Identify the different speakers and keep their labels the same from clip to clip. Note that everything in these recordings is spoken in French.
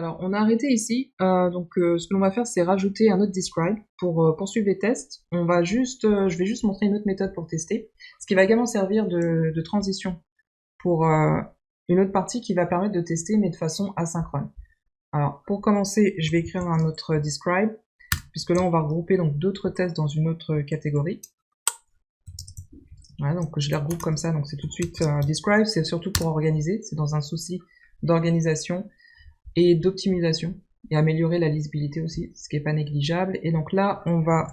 Speaker 1: Alors, on a arrêté ici. Ce que l'on va faire, c'est rajouter un autre describe pour poursuivre les tests. Je vais juste montrer une autre méthode pour tester, ce qui va également servir de transition pour une autre partie qui va permettre de tester, mais de façon asynchrone. Alors, pour commencer, je vais écrire un autre describe, puisque là, on va regrouper donc d'autres tests dans une autre catégorie. Voilà, donc je les regroupe comme ça. Donc c'est tout de suite describe, c'est surtout pour organiser. C'est dans un souci d'organisation et d'optimisation et améliorer la lisibilité aussi, ce qui n'est pas négligeable. Et donc là, on va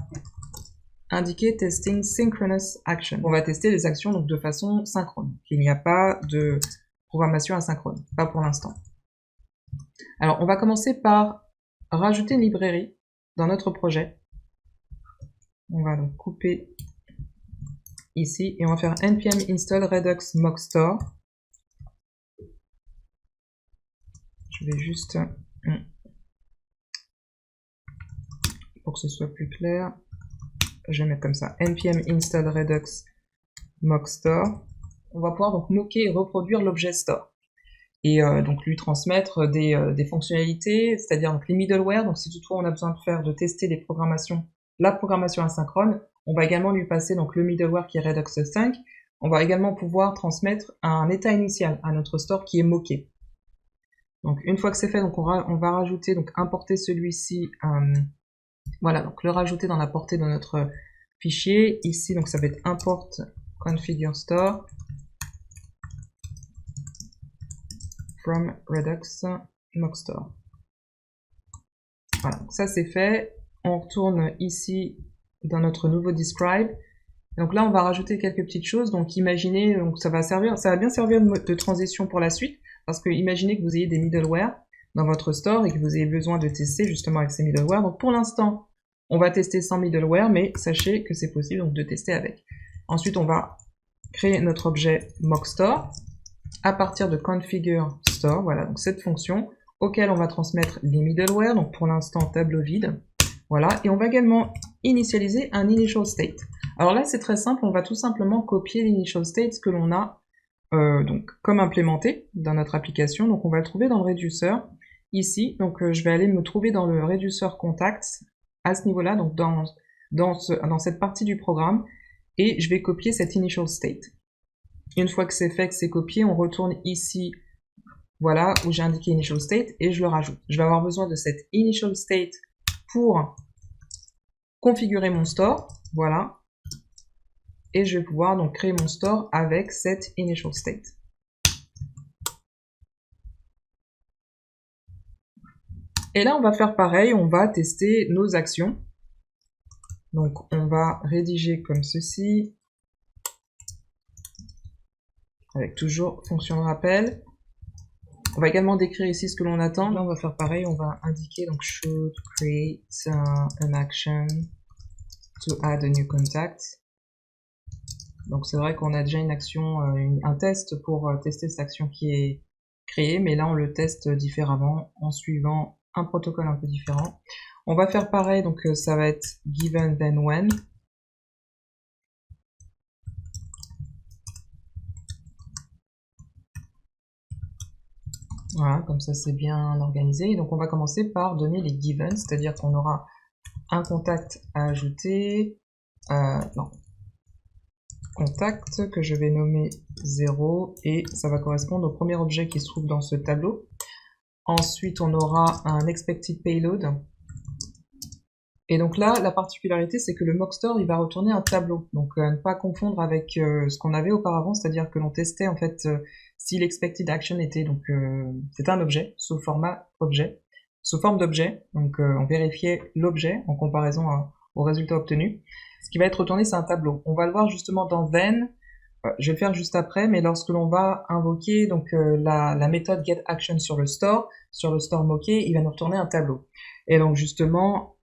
Speaker 1: indiquer testing synchronous action. On va tester les actions donc de façon synchrone. Il n'y a pas de programmation asynchrone, pas pour l'instant. Alors, on va commencer par rajouter une librairie dans notre projet. On va donc couper ici et on va faire npm install redux mockstore. Je vais juste, pour que ce soit plus clair, je vais mettre comme ça, npm install redux mockstore. On va pouvoir donc moquer et reproduire l'objet store. Et donc lui transmettre des fonctionnalités, c'est-à-dire donc les middleware. Donc si toutefois on a besoin de tester la programmation asynchrone, on va également lui passer donc le middleware qui est Redux 5. On va également pouvoir transmettre un état initial à notre store qui est moqué. Donc une fois que c'est fait, donc on va rajouter, donc importer celui-ci, voilà, donc le rajouter dans la portée de notre fichier. Ici, donc ça va être import configure store from Redux mockstore. Voilà, donc ça c'est fait. On retourne ici dans notre nouveau describe. Donc là, on va rajouter quelques petites choses. Donc imaginez, donc ça va bien servir de transition pour la suite, parce que imaginez que vous ayez des middleware dans votre store et que vous ayez besoin de tester justement avec ces middleware. Donc pour l'instant, on va tester sans middleware, mais sachez que c'est possible donc de tester avec. Ensuite, on va créer notre objet mockstore à partir de configure store, voilà, donc cette fonction auquel on va transmettre les middleware, donc pour l'instant tableau vide, voilà, et on va également initialiser un initial state. Alors là c'est très simple, on va tout simplement copier l'initial state que l'on a donc comme implémenté dans notre application, donc on va le trouver dans le reducer ici, donc je vais aller me trouver dans le reducer contacts à ce niveau-là, donc dans cette partie du programme, et je vais copier cet initial state. Une fois que c'est fait, que c'est copié, on retourne ici, voilà, où j'ai indiqué initial state, et je le rajoute. Je vais avoir besoin de cette initial state pour configurer mon store, voilà, et je vais pouvoir donc créer mon store avec cette initial state. Et là, on va faire pareil, on va tester nos actions. Donc, on va rédiger comme ceci, avec toujours fonction de rappel. On va également décrire ici ce que l'on attend. Là, on va faire pareil, on va indiquer donc should create an action to add a new contact. Donc c'est vrai qu'on a déjà une action, un test pour tester cette action qui est créée, mais là on le teste différemment en suivant un protocole un peu différent. On va faire pareil, donc ça va être given then when. Voilà, comme ça c'est bien organisé. Et donc on va commencer par donner les given, c'est-à-dire qu'on aura un contact à ajouter, contact que je vais nommer 0 et ça va correspondre au premier objet qui se trouve dans ce tableau. Ensuite on aura un expected payload. Et donc là, la particularité, c'est que le mockstore, il va retourner un tableau. Donc ne pas confondre avec ce qu'on avait auparavant, c'est-à-dire que l'on testait en fait si l'expected action était donc c'était un objet sous format objet, sous forme d'objet. Donc on vérifiait l'objet en comparaison au résultat obtenu. Ce qui va être retourné, c'est un tableau. On va le voir justement dans then. Je vais le faire juste après, mais lorsque l'on va invoquer donc la méthode getAction sur le store moqué, il va nous retourner un tableau. Et donc justement,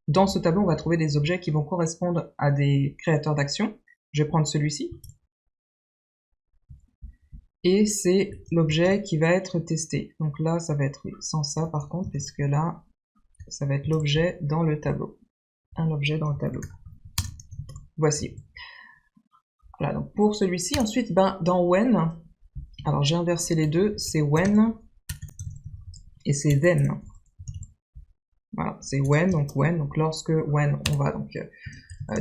Speaker 1: dans ce tableau, on va trouver des objets qui vont correspondre à des créateurs d'actions. Je vais prendre celui-ci. Et c'est l'objet qui va être testé. Donc là, ça va être sans ça par contre, puisque là, ça va être l'objet dans le tableau. Un objet dans le tableau. Voici. Voilà, donc pour celui-ci, ensuite, dans when, alors j'ai inversé les deux, c'est when, et c'est then. Voilà, c'est when, donc lorsque, when, on va donc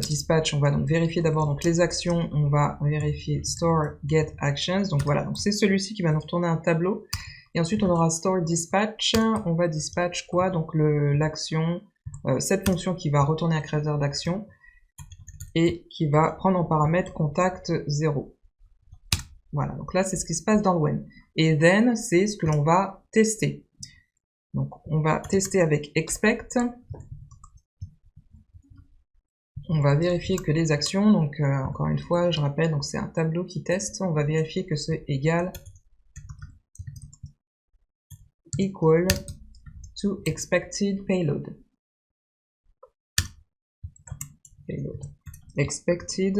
Speaker 1: dispatch, on va donc vérifier d'abord donc les actions, on va vérifier store get actions, donc voilà, donc c'est celui-ci qui va nous retourner un tableau, et ensuite on aura store dispatch, on va dispatch quoi, donc l'action, cette fonction qui va retourner un créateur d'action, et qui va prendre en paramètre contact 0. Voilà, donc là c'est ce qui se passe dans le when. Et then, c'est ce que l'on va tester. Donc on va tester avec expect. On va vérifier que les actions, donc encore une fois, je rappelle, donc c'est un tableau qui teste, on va vérifier que c'est égal equal to expected payload. Expected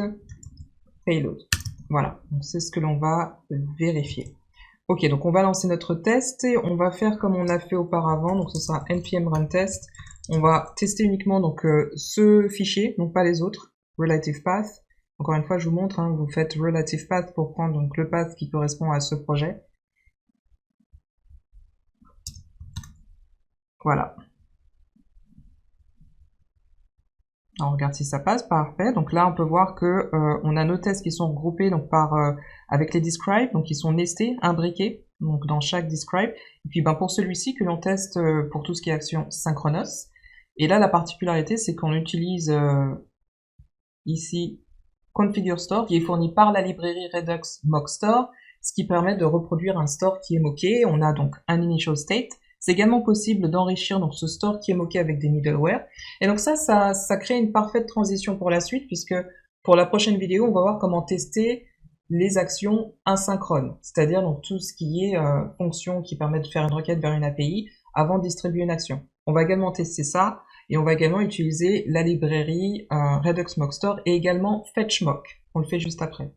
Speaker 1: payload. Voilà, c'est ce que l'on va vérifier. Ok, donc on va lancer notre test et on va faire comme on a fait auparavant, donc ce sera npm run test. On va tester uniquement donc ce fichier, donc pas les autres, relative path. Encore une fois, je vous montre, hein, vous faites relative path pour prendre donc le path qui correspond à ce projet. Voilà. Alors, on regarde si ça passe, parfait. Donc là, on peut voir que on a nos tests qui sont regroupés donc par avec les describe, donc ils sont nestés, imbriqués, donc dans chaque describe. Et puis ben pour celui-ci que l'on teste pour tout ce qui est action synchronos. Et là, la particularité, c'est qu'on utilise ici configure store qui est fourni par la librairie Redux mock store, ce qui permet de reproduire un store qui est moqué. On a donc un initial state. C'est également possible d'enrichir donc ce store qui est moqué avec des middleware. Et donc ça crée une parfaite transition pour la suite, puisque pour la prochaine vidéo, on va voir comment tester les actions asynchrones, c'est-à-dire donc tout ce qui est fonction qui permet de faire une requête vers une API avant de distribuer une action. On va également tester ça, et on va également utiliser la librairie Redux Mock Store et également FetchMock. On le fait juste après.